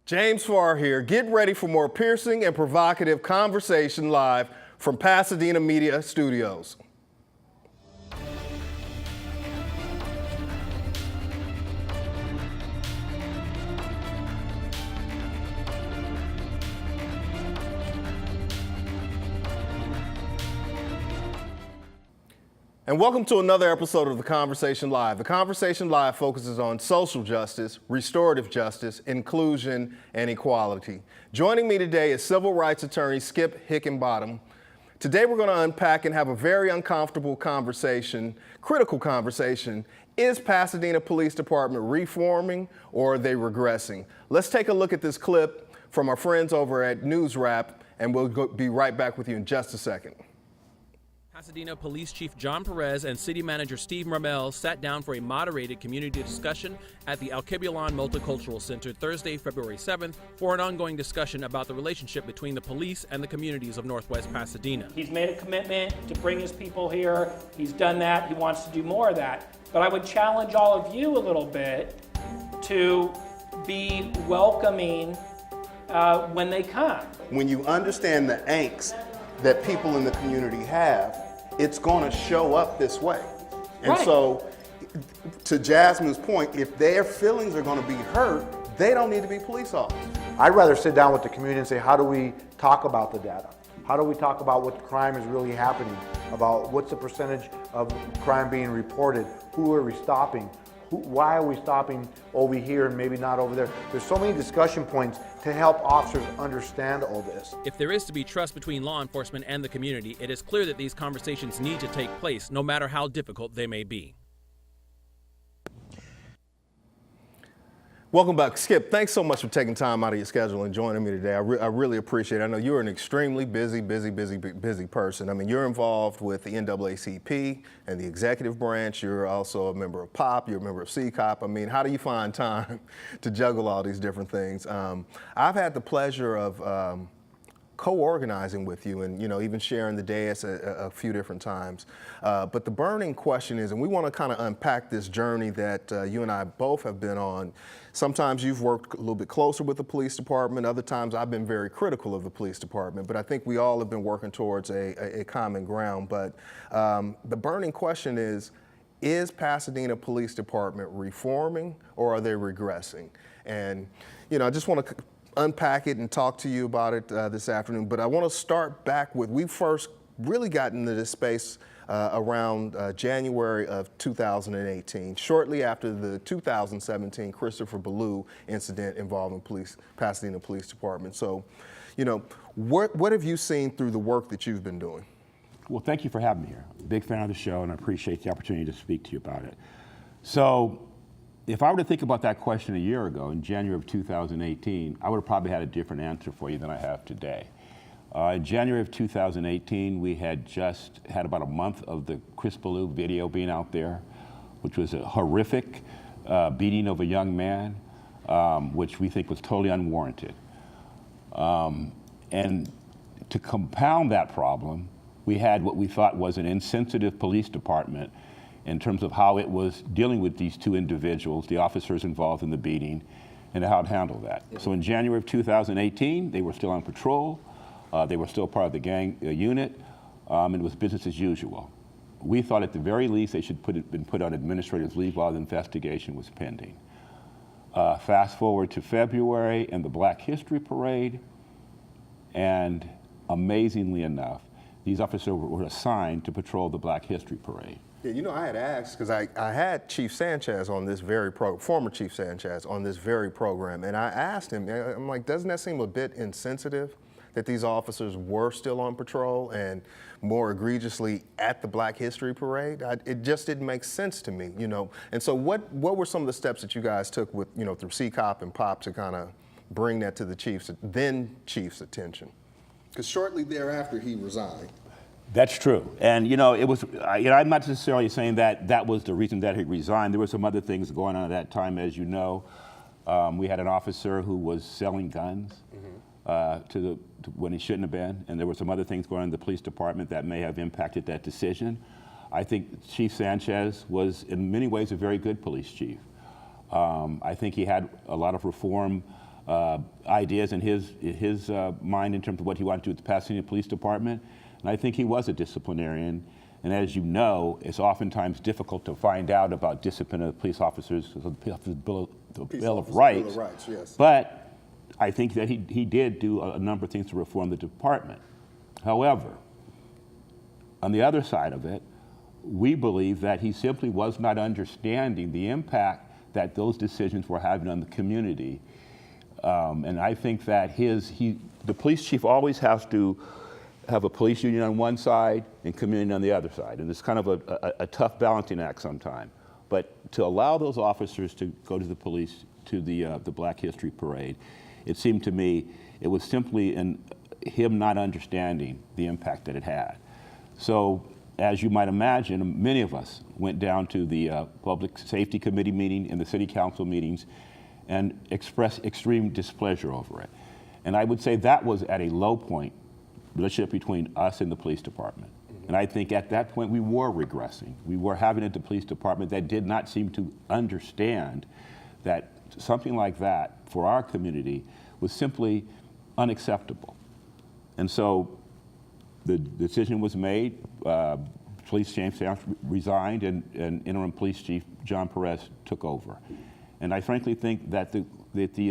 James Farr here. Get ready for more piercing and provocative Conversation Live from Pasadena Media Studios. And welcome to another episode of the Conversation Live. The Conversation Live focuses on social justice, restorative justice, inclusion, and equality. Joining me today is civil rights attorney Skip Hickambottom. Today we're going to unpack and have a very uncomfortable conversation, critical conversation. Is Pasadena Police Department reforming or are they regressing? Let's take a look at this clip from our friends over at News Wrap, and we'll be right back with you in just a second. Pasadena Police Chief John Perez and City Manager Steve Marmel sat down for a moderated community discussion at the Hickambottom Multicultural Center Thursday, February 7th, for an ongoing discussion about the relationship between the police and the communities of Northwest Pasadena. He's made a commitment to bring his people here. He's done that. He wants to do more of that. But I would challenge all of you a little bit to be welcoming when they come. When you understand the angst that people in the community have, it's going to show up this way. And Right. So, to Jasmine's point, if their feelings are going to be hurt, they don't need to be police officers. I'd rather sit down with the community and say, how do we talk about the data? How do we talk about what crime is really happening? About what's the percentage of crime being reported? Who are we stopping? Why are we stopping over here and maybe not over there? There's so many discussion points to help officers understand all this. If there is to be trust between law enforcement and the community, it is clear that these conversations need to take place, no matter how difficult they may be. Welcome back. Skip, thanks so much for taking time out of your schedule and joining me today. I really appreciate it. I know you're an extremely busy person. I mean, you're involved with the NAACP and the executive branch. You're also a member of POP. You're a member of CCOP. I mean, how do you find time to juggle all these different things? I've had the pleasure of co-organizing with you and, even sharing the dais a few different times. But the burning question is, and we want to kind of unpack this journey that you and I both have been on. Sometimes you've worked a little bit closer with the police department. Other times I've been very critical of the police department. But I think we all have been working towards a common ground. But the burning question is Pasadena Police Department reforming or are they regressing? And, I just want to unpack it and talk to you about it this afternoon. But I want to start back with, we first really got into this space around January of 2018, shortly after the 2017 Christopher Ballou incident involving Pasadena Police Department. So, what have you seen through the work that you've been doing? Well, thank you for having me here. Big fan of the show, and I appreciate the opportunity to speak to you about it. So, if I were to think about that question a year ago, in January of 2018, I would have probably had a different answer for you than I have today. In January of 2018, we had just had about a month of the Chris Ballou video being out there, which was a horrific beating of a young man, which we think was totally unwarranted. And to compound that problem, we had what we thought was an insensitive police department in terms of how it was dealing with these two individuals, the officers involved in the beating, and how it handled that. So in January of 2018, they were still on patrol. They were still part of the gang unit, and it was business as usual. We thought at the very least they should been put on administrative leave while the investigation was pending. Fast forward to February and the Black History Parade, and amazingly enough, these officers were assigned to patrol the Black History Parade. Yeah, I had asked, because I had Chief Sanchez on this very former Chief Sanchez on this very program, and I asked him, I'm like, doesn't that seem a bit insensitive that these officers were still on patrol and more egregiously at the Black History Parade? It just didn't make sense to me, And so what were some of the steps that you guys took with, through CCOP and POP to kind of bring that to the then chief's attention? Because shortly thereafter, he resigned. That's true. And, it was, I'm not necessarily saying that that was the reason that he resigned. There were some other things going on at that time, as you know. We had an officer who was selling guns when he shouldn't have been, and there were some other things going on in the police department that may have impacted that decision. I think Chief Sanchez was, in many ways, a very good police chief. I think he had a lot of reform ideas in his mind in terms of what he wanted to do with the Pasadena Police Department. And I think he was a disciplinarian. And as you know, it's oftentimes difficult to find out about discipline of police officers, the Bill of Rights. Yes. But I think that he did do a number of things to reform the department. However, on the other side of it, we believe that he simply was not understanding the impact that those decisions were having on the community. And I think that the police chief always has to have a police union on one side and community on the other side. And it's kind of a tough balancing act sometimes. But to allow those officers to go to the police, to the Black History Parade, it seemed to me it was simply him not understanding the impact that it had. So, as you might imagine, many of us went down to the Public Safety Committee meeting and the City Council meetings and expressed extreme displeasure over it. And I would say that was at a low point, relationship between us and the police department. And I think at that point we were regressing. We were having a police department that did not seem to understand that something like that for our community was simply unacceptable. And so the decision was made. Police Chief resigned, and Interim Police Chief John Perez took over. And I frankly think that the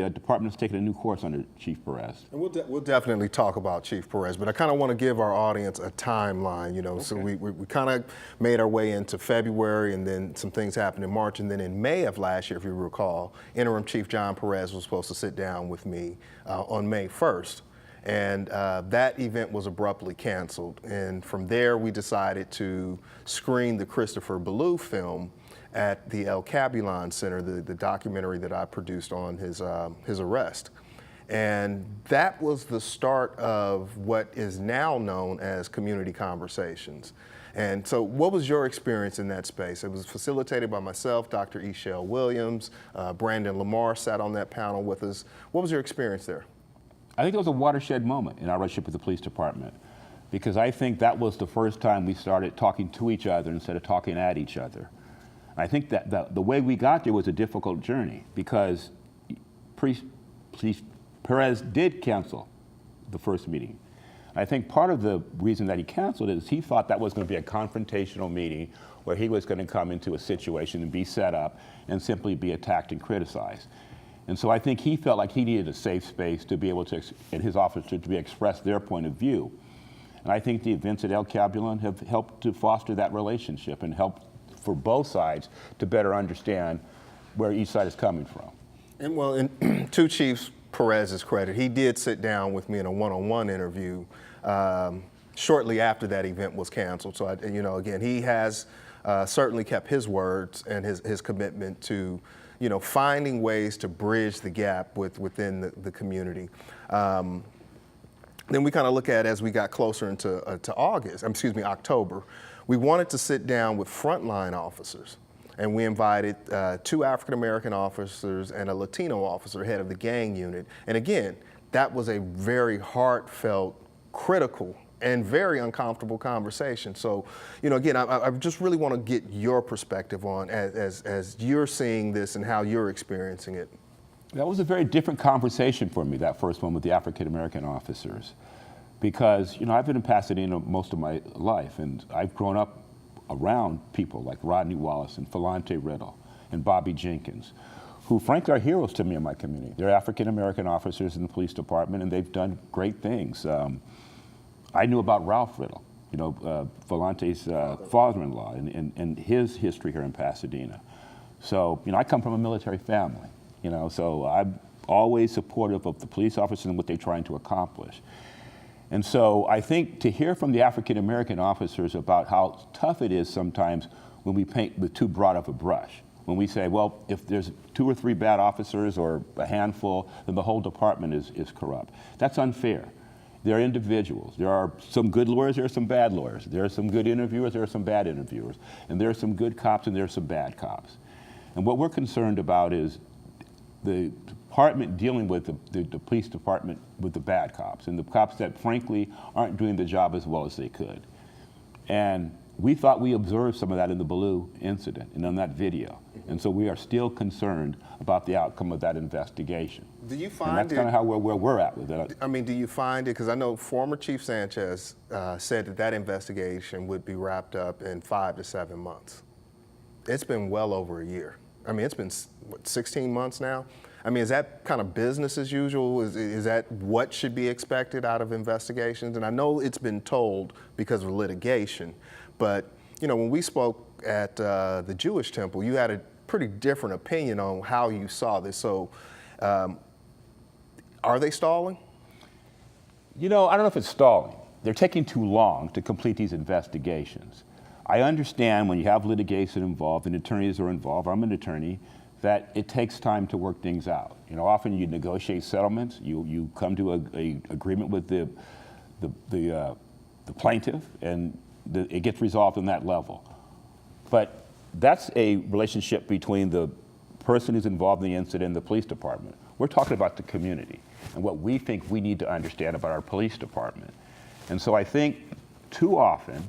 department has taken a new course under Chief Perez. And we'll definitely talk about Chief Perez, but I kind of want to give our audience a timeline, Okay. So we kind of made our way into February, and then some things happened in March, and then in May of last year, if you recall, Interim Chief John Perez was supposed to sit down with me on May 1st. And that event was abruptly canceled. And from there, we decided to screen the Christopher Ballou film at the El Cabulon Center, the documentary that I produced on his arrest. And that was the start of what is now known as Community Conversations. And so what was your experience in that space? It was facilitated by myself, Dr. Eshell Williams, Brandon Lamar sat on that panel with us. What was your experience there? I think it was a watershed moment in our relationship with the police department, because I think that was the first time we started talking to each other instead of talking at each other. I think that the way we got there was a difficult journey, because Perez did cancel the first meeting. I think part of the reason that he canceled it is he thought that was going to be a confrontational meeting where he was going to come into a situation and be set up and simply be attacked and criticized. And so I think he felt like he needed a safe space to be able to, and his officers to express their point of view. And I think the events at El Cabulon have helped to foster that relationship and helped for both sides to better understand where each side is coming from. And well, in to Chief Perez's credit, he did sit down with me in a one-on-one interview shortly after that event was canceled. So, again, he has certainly kept his words and his commitment to finding ways to bridge the gap within the community. Then we kind of look at, as we got closer into October, we wanted to sit down with frontline officers. And we invited 2 African-American officers and a Latino officer, head of the gang unit. And again, that was a very heartfelt, critical, and very uncomfortable conversation. So, again, I just really want to get your perspective on as you're seeing this and how you're experiencing it. That was a very different conversation for me, that first one with the African-American officers, because, I've been in Pasadena most of my life, and I've grown up around people like Rodney Wallace and Falante Riddle and Bobby Jenkins, who frankly are heroes to me in my community. They're African-American officers in the police department, and they've done great things. I knew about Ralph Riddle, Falante's father-in-law, and his history here in Pasadena. So, I come from a military family, so I'm always supportive of the police officers and what they're trying to accomplish. And so I think to hear from the African-American officers about how tough it is sometimes when we paint with too broad of a brush, when we say, well, if there's 2 or 3 bad officers or a handful, then the whole department is corrupt. That's unfair. They're individuals. There are some good lawyers, there are some bad lawyers. There are some good interviewers, there are some bad interviewers. And there are some good cops and there are some bad cops. And what we're concerned about is the department dealing with the police department with the bad cops and the cops that frankly aren't doing the job as well as they could. And We thought we observed some of that in the Blue incident and on that video. And so we are still concerned about the outcome of that investigation. Do you And find that's kind of how where we're at with it. I mean, do you find it, because I know former Chief Sanchez said that that investigation would be wrapped up in 5 to 7 months. It's been well over a year. I mean, it's been, what, 16 months now? I mean, is that kind of business as usual? Is that what should be expected out of investigations? And I know it's been told because of litigation, but you know, when we spoke at the Jewish temple, you had a pretty different opinion on how you saw this. So are they stalling? You know, I don't know if it's stalling. They're taking too long to complete these investigations. I understand when you have litigation involved and attorneys are involved, I'm an attorney, that it takes time to work things out. You know, often you negotiate settlements, you come to a agreement with the plaintiff, and it gets resolved on that level. But that's a relationship between the person who's involved in the incident and the police department. We're talking about the community and what we think we need to understand about our police department. And so I think too often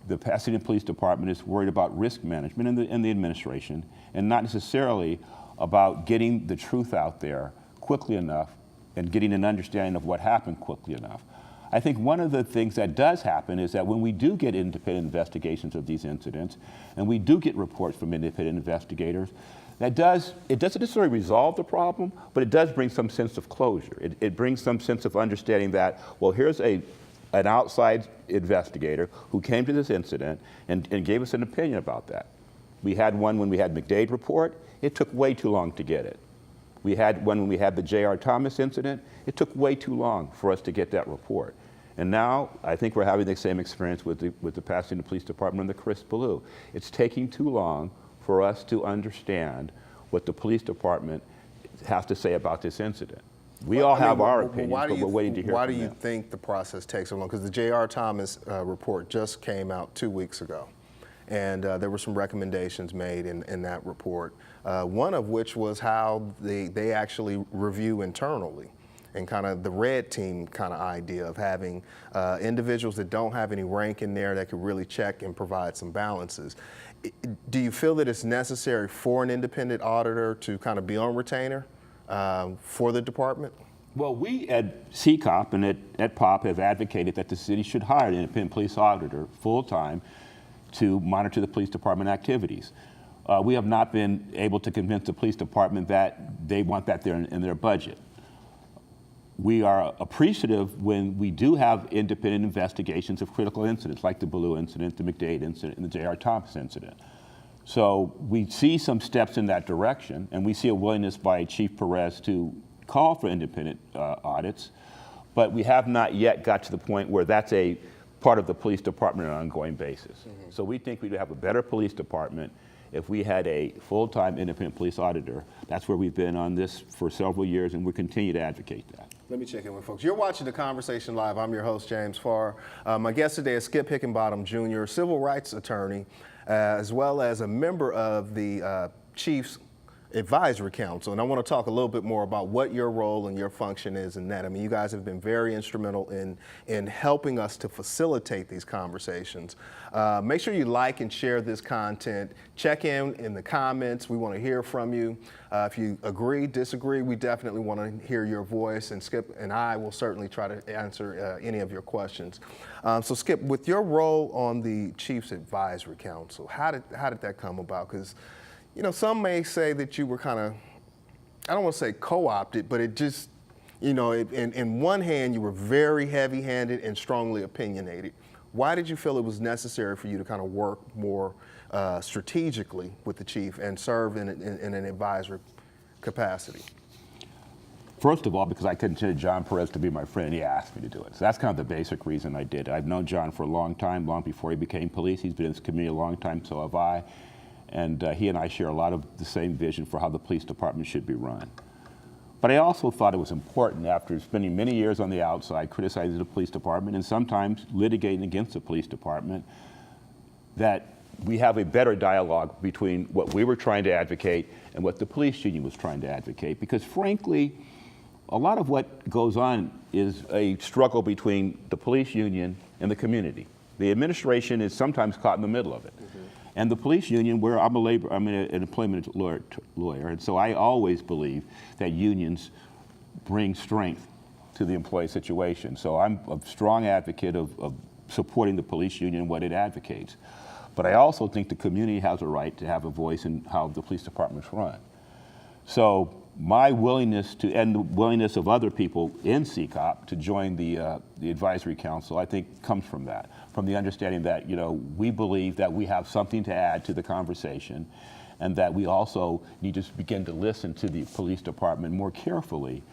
the Pasadena Police Department is worried about risk management and the administration, and not necessarily about getting the truth out there quickly enough and getting an understanding of what happened quickly enough. I think one of the things that does happen is that when we do get independent investigations of these incidents, and we do get reports from independent investigators, it doesn't necessarily resolve the problem, but it does bring some sense of closure. It brings some sense of understanding that, well, here's an outside investigator who came to this incident and gave us an opinion about that. We had one when we had McDade report. It took way too long to get it. We had one when we had the J.R. Thomas incident. It took way too long for us to get that report. And now I think we're having the same experience with the Pasadena Police Department and the Chris Ballou. It's taking too long for us to understand what the police department has to say about this incident. We all have our opinions, but we're waiting to hear from them. Why do you think the process takes so long? Because the J.R. Thomas report just came out 2 weeks ago, and there were some recommendations made in that report, one of which was how they actually review internally, and kind of the red team kind of idea of having individuals that don't have any rank in there that could really check and provide some balances. Do you feel that it's necessary for an independent auditor to kind of be on retainer for the department? Well, we at CCOP and at POP have advocated that the city should hire an independent police auditor full-time to monitor the police department activities. We have not been able to convince the police department that they want that there in their budget. We are appreciative when we do have independent investigations of critical incidents like the Ballou incident, the McDade incident, and the J.R. Thomas incident. So we see some steps in that direction, and we see a willingness by Chief Perez to call for independent audits, but we have not yet got to the point where that's a part of the police department on an ongoing basis. Mm-hmm. So we think we'd have a better police department if we had a full-time independent police auditor. That's where we've been on this for several years, and we continue to advocate that. Let me check in with folks. You're watching the Conversation Live. I'm your host, James Farr. My guest today is Skip Hickambottom, Jr., civil rights attorney, as well as a member of the Chiefs Advisory Council. And I want to talk a little bit more about what your role and your function is in that. I mean, you guys have been very instrumental in helping us to facilitate these conversations. Make sure you like and share this content. Check in the comments. We want to hear from you. If you agree, disagree, we definitely want to hear your voice, and Skip and I will certainly try to answer any of your questions. So Skip, with your role on the Chiefs Advisory Council, how did that come about? Because you know, some may say that you were kind of, I don't want to say co-opted, but it just, you know, in one hand, you were very heavy-handed and strongly opinionated. Why did you feel it was necessary for you to kind of work more strategically with the chief and serve in an advisory capacity? First of all, because I considered John Perez to be my friend, he asked me to do it. So that's kind of the basic reason I did it. I've known John for a long time, long before he became police. He's been in this community a long time, so have I. And he and I share a lot of the same vision for how the police department should be run. But I also thought it was important, after spending many years on the outside criticizing the police department and sometimes litigating against the police department, that we have a better dialogue between what we were trying to advocate and what the police union was trying to advocate. Because frankly, a lot of what goes on is a struggle between the police union and the community. The administration is sometimes caught in the middle of it. And the police union, where I'm an employment lawyer, and so I always believe that unions bring strength to the employee situation. So I'm a strong advocate of supporting the police union and what it advocates. But I also think the community has a right to have a voice in how the police departments run. So my willingness to, and the willingness of other people in CCOP to join the advisory council, I think comes from that, from the understanding that, you know, we believe that we have something to add to the conversation, and that we also need to begin to listen to the police department more carefully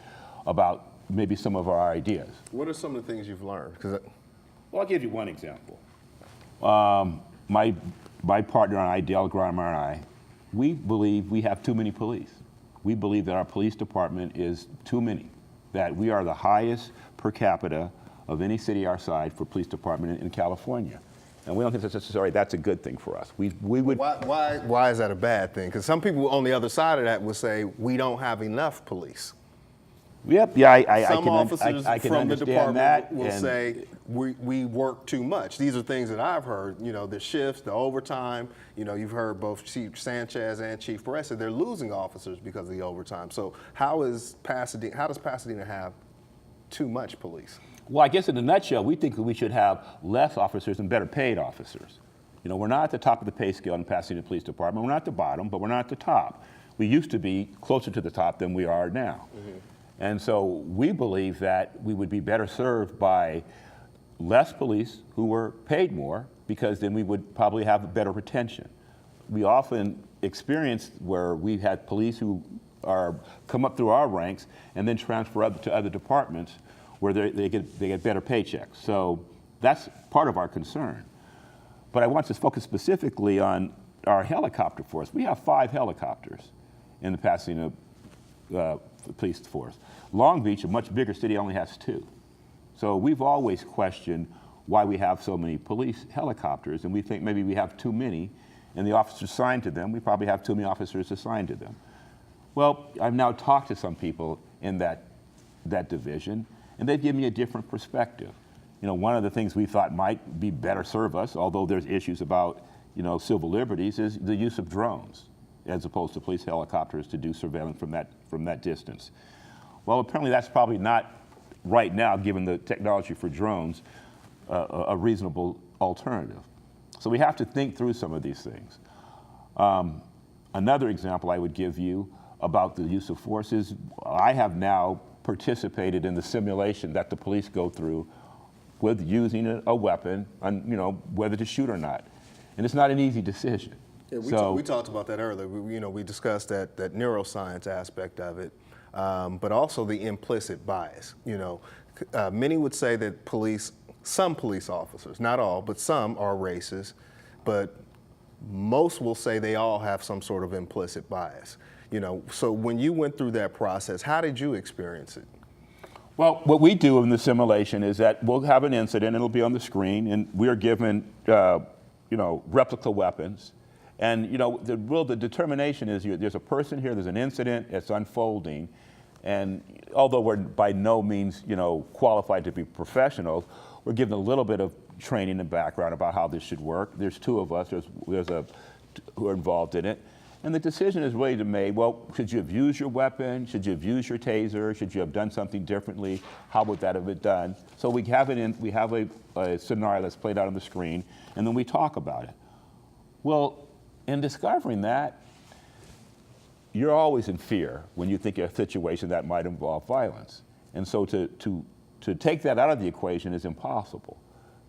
about maybe some of our ideas. What are some of the things you've learned? Well, I'll give you one example. My partner and I, Dale Grimer and I, we believe we have too many police. We believe that our police department is too many, that we are the highest per capita of any city our size for police department in California. And we don't think necessarily that's a good thing for us. We would. Why is that a bad thing? Because some people on the other side of that would say we don't have enough police. Yep, yeah, I Some can officers I can from the understand department that, will and say we work too much. These are things that I've heard. You know, the shifts, the overtime. You know, you've heard both Chief Sanchez and Chief Perez say they're losing officers because of the overtime. So how does Pasadena have too much police? Well, I guess in a nutshell, we think that we should have less officers and better paid officers. You know, we're not at the top of the pay scale in the Pasadena Police Department. We're not at the bottom, but we're not at the top. We used to be closer to the top than we are now. Mm-hmm. And so we believe that we would be better served by less police who were paid more, because then we would probably have better retention. We often experience where we had police who come up through our ranks and then transfer up to other departments where they get better paychecks. So that's part of our concern. But I want to focus specifically on our helicopter force. We have 5 helicopters in the Pasadena police force. Long Beach, a much bigger city, only has 2. So we've always questioned why we have so many police helicopters, and we think maybe we have too many, and the officers assigned to them, we probably have too many officers assigned to them. Well, I've now talked to some people in that division, and they've given me a different perspective. You know, one of the things we thought might be better serve us, although there's issues about, you know, civil liberties, is the use of drones, as opposed to police helicopters to do surveillance from that distance. Well, apparently that's probably not right now, given the technology for drones, a reasonable alternative. So we have to think through some of these things. Another example I would give you about the use of force is I have now participated in the simulation that the police go through with using a weapon, and, you know, whether to shoot or not. And it's not an easy decision. Yeah, we talked about that earlier. We discussed that neuroscience aspect of it, but also the implicit bias. You know, many would say that some police officers, not all, but some are racist, but most will say they all have some sort of implicit bias. You know, so when you went through that process, how did you experience it? Well, what we do in the simulation is that we'll have an incident, it'll be on the screen, and we are given, you know, replica weapons. And, you know, the determination is there's a person here, there's an incident, it's unfolding, and although we're by no means, you know, qualified to be professionals, we're given a little bit of training and background about how this should work. There's 2 of us, who are involved in it. And the decision is really made, well, should you have used your weapon? Should you have used your taser? Should you have done something differently? How would that have been done? So we have a scenario that's played out on the screen, and then we talk about it. Well, in discovering that, you're always in fear when you think of a situation that might involve violence. And so to take that out of the equation is impossible.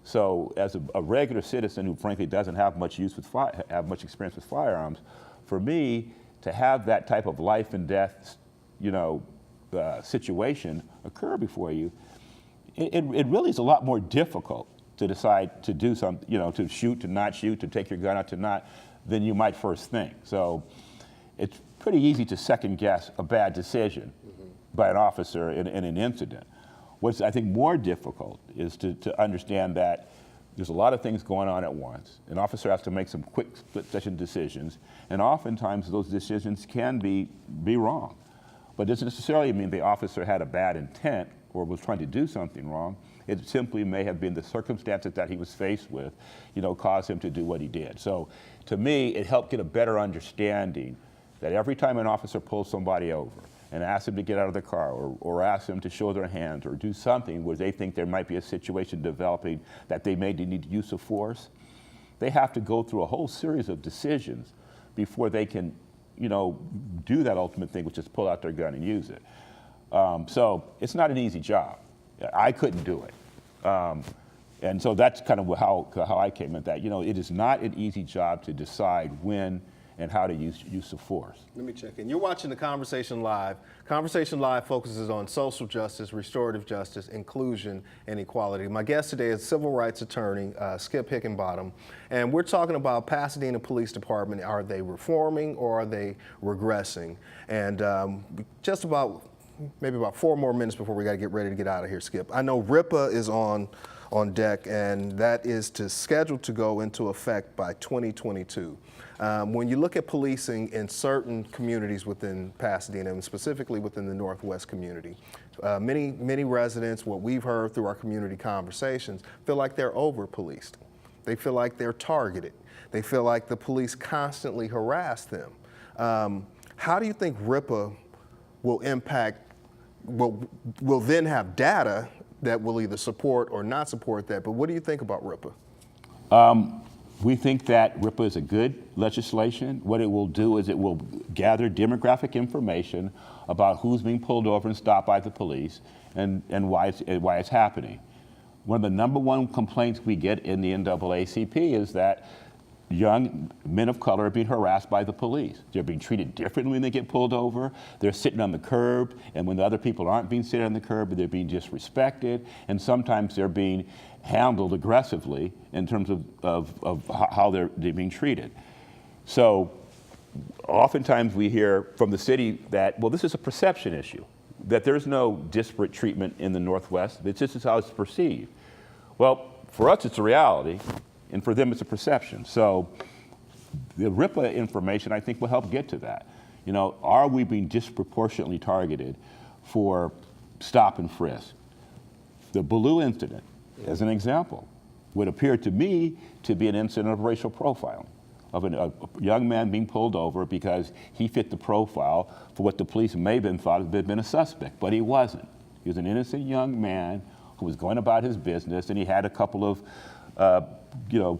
So as a regular citizen who frankly doesn't have much experience with firearms, for me to have that type of life and death, you know, situation occur before you, it really is a lot more difficult to decide to do something, you know, to shoot, to not shoot, to take your gun out, to not, than you might first think. So it's pretty easy to second guess a bad decision by an officer in an incident. What's, I think, more difficult is to understand that there's a lot of things going on at once. An officer has to make some quick split-second decisions, and oftentimes those decisions can be wrong. But it doesn't necessarily mean the officer had a bad intent or was trying to do something wrong. It simply may have been the circumstances that he was faced with, caused him to do what he did. So to me, it helped get a better understanding that every time an officer pulls somebody over and asks them to get out of the car or asks them to show their hands or do something where they think there might be a situation developing that they may need use of force, they have to go through a whole series of decisions before they can, do that ultimate thing, which is pull out their gun and use it. So it's not an easy job. I couldn't do it. And so that's kind of how I came at that. It is not an easy job to decide when and how to use of force. Let me check in. You're watching the Conversation Live. Conversation Live focuses on social justice, restorative justice, inclusion, and equality. My guest today is civil rights attorney Skip Hickambottom, and we're talking about Pasadena Police Department. Are they reforming or are they regressing? And just about maybe about 4 more minutes before we got to get ready to get out of here, Skip. I know RIPA is on deck, and that is scheduled to go into effect by 2022. When you look at policing in certain communities within Pasadena, and specifically within the Northwest community, many residents, what we've heard through our community conversations, feel like they're over-policed. They feel like they're targeted. They feel like the police constantly harass them. How do you think RIPA will will then have data that will either support or not support that? But what do you think about RIPA? We think that RIPA is a good legislation. What it will do is it will gather demographic information about who's being pulled over and stopped by the police and why it's happening. One of the number one complaints we get in the NAACP is that young men of color are being harassed by the police. They're being treated differently when they get pulled over. They're sitting on the curb, and when the other people aren't being sitting on the curb, they're being disrespected, and sometimes they're being handled aggressively in terms of how they're being treated. So oftentimes we hear from the city that, well, this is a perception issue, that there's no disparate treatment in the Northwest. It's just how it's perceived. Well, for us, it's a reality. And for them, it's a perception. So the RIPA information, I think, will help get to that. Are we being disproportionately targeted for stop and frisk? The Blue incident, as an example, would appear to me to be an incident of racial profiling, of a young man being pulled over because he fit the profile for what the police may have thought had been a suspect, but he wasn't. He was an innocent young man who was going about his business, and he had a couple of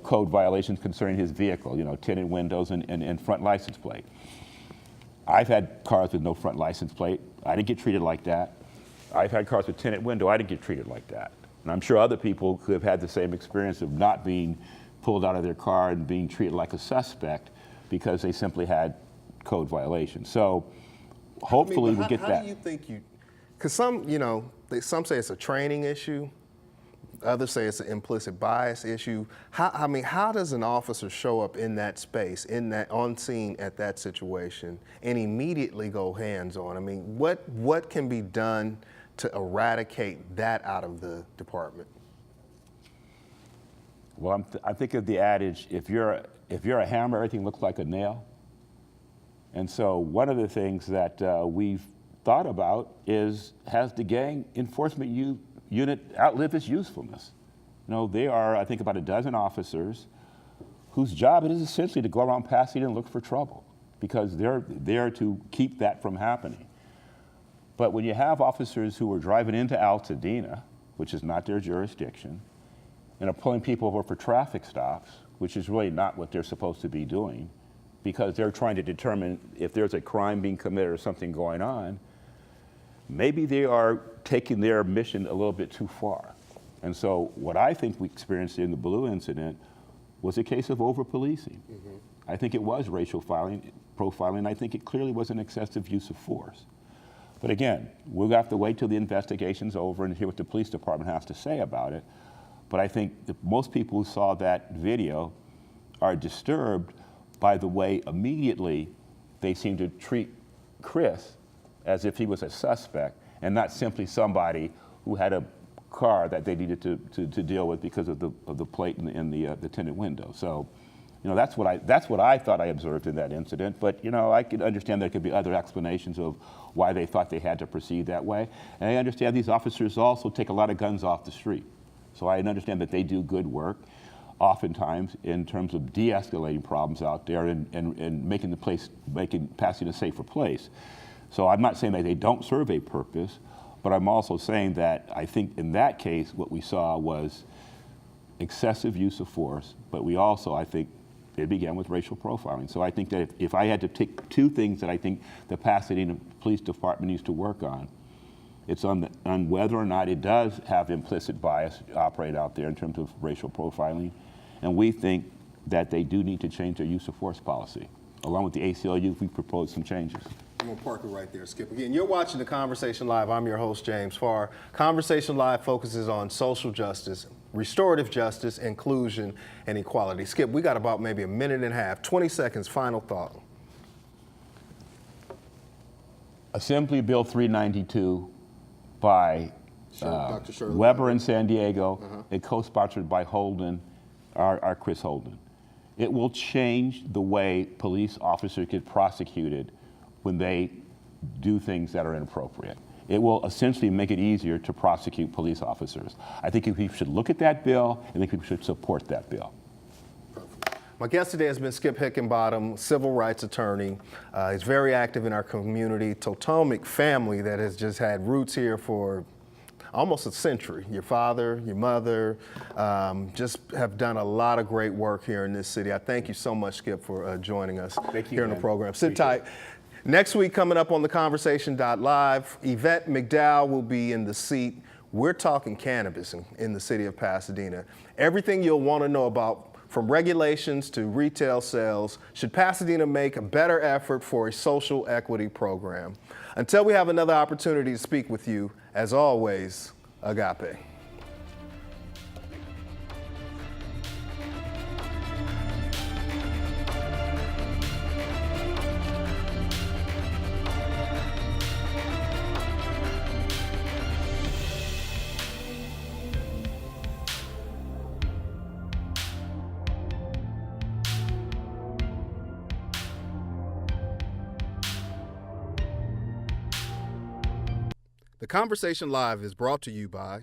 code violations concerning his vehicle, tinted windows and front license plate. I've had cars with no front license plate. I didn't get treated like that. I've had cars with tinted window. I didn't get treated like that. And I'm sure other people who have had the same experience of not being pulled out of their car and being treated like a suspect because they simply had code violations. So hopefully we'll get that. How do you think because some say it's a training issue. Others say it's an implicit bias issue. How does an officer show up in that space, on scene at that situation, and immediately go hands-on? What can be done to eradicate that out of the department? Well, I think of the adage: if you're a hammer, everything looks like a nail. And so one of the things that we've thought about is, has the gang enforcement unit outlived its usefulness? There are, I think, about a dozen officers whose job it is essentially to go around Pasadena and look for trouble, because they're there to keep that from happening. But when you have officers who are driving into Pasadena, which is not their jurisdiction, and are pulling people over for traffic stops, which is really not what they're supposed to be doing, because they're trying to determine if there's a crime being committed or something going on, maybe they are taking their mission a little bit too far. And so what I think we experienced in the Blue incident was a case of over-policing. Mm-hmm. I think it was racial profiling. I think it clearly was an excessive use of force. But again, we'll have to wait till the investigation's over and hear what the police department has to say about it. But I think that most people who saw that video are disturbed by the way immediately they seem to treat Chris as if he was a suspect and not simply somebody who had a car that they needed to deal with because of the plate and the tinted window. So You know, that's what I thought I observed in that incident. But you know, I could understand there could be other explanations of why they thought they had to proceed that way. And I understand these officers also take a lot of guns off the street. So I understand that they do good work, oftentimes in terms of de-escalating problems out there and making Pasadena a safer place. So I'm not saying that they don't serve a purpose, but I'm also saying that I think in that case what we saw was excessive use of force, but we also, I think, it began with racial profiling. So I think that if I had to pick two things that I think the Pasadena Police Department needs to work on, it's on whether or not it does have implicit bias operate out there in terms of racial profiling. And we think that they do need to change their use of force policy. Along with the ACLU, we proposed some changes. I'm gonna park it right there, Skip. Again, you're watching the Conversation Live. I'm your host, James Farr. Conversation Live focuses on social justice, restorative justice, inclusion, and equality. Skip, we got about maybe a minute and a half, 20 seconds, final thought. Assembly Bill 392 by Weber in San Diego, and co-sponsored by Holden, our Chris Holden. It will change the way police officers get prosecuted when they do things that are inappropriate. It will essentially make it easier to prosecute police officers. I think we should look at that bill, and I think we should support that bill. My guest today has been Skip Hickambottom, civil rights attorney. He's very active in our community, Totomic family that has just had roots here for almost a century. Your father, your mother, just have done a lot of great work here in this city. I thank you so much, Skip, for joining us here in the program. Sit tight. Next week, coming up on the Conversation.Live, Yvette McDowell will be in the seat. We're talking cannabis in the city of Pasadena. Everything you'll want to know about, from regulations to retail sales. Should Pasadena make a better effort for a social equity program? Until we have another opportunity to speak with you, as always, agape. The Conversation Live is brought to you by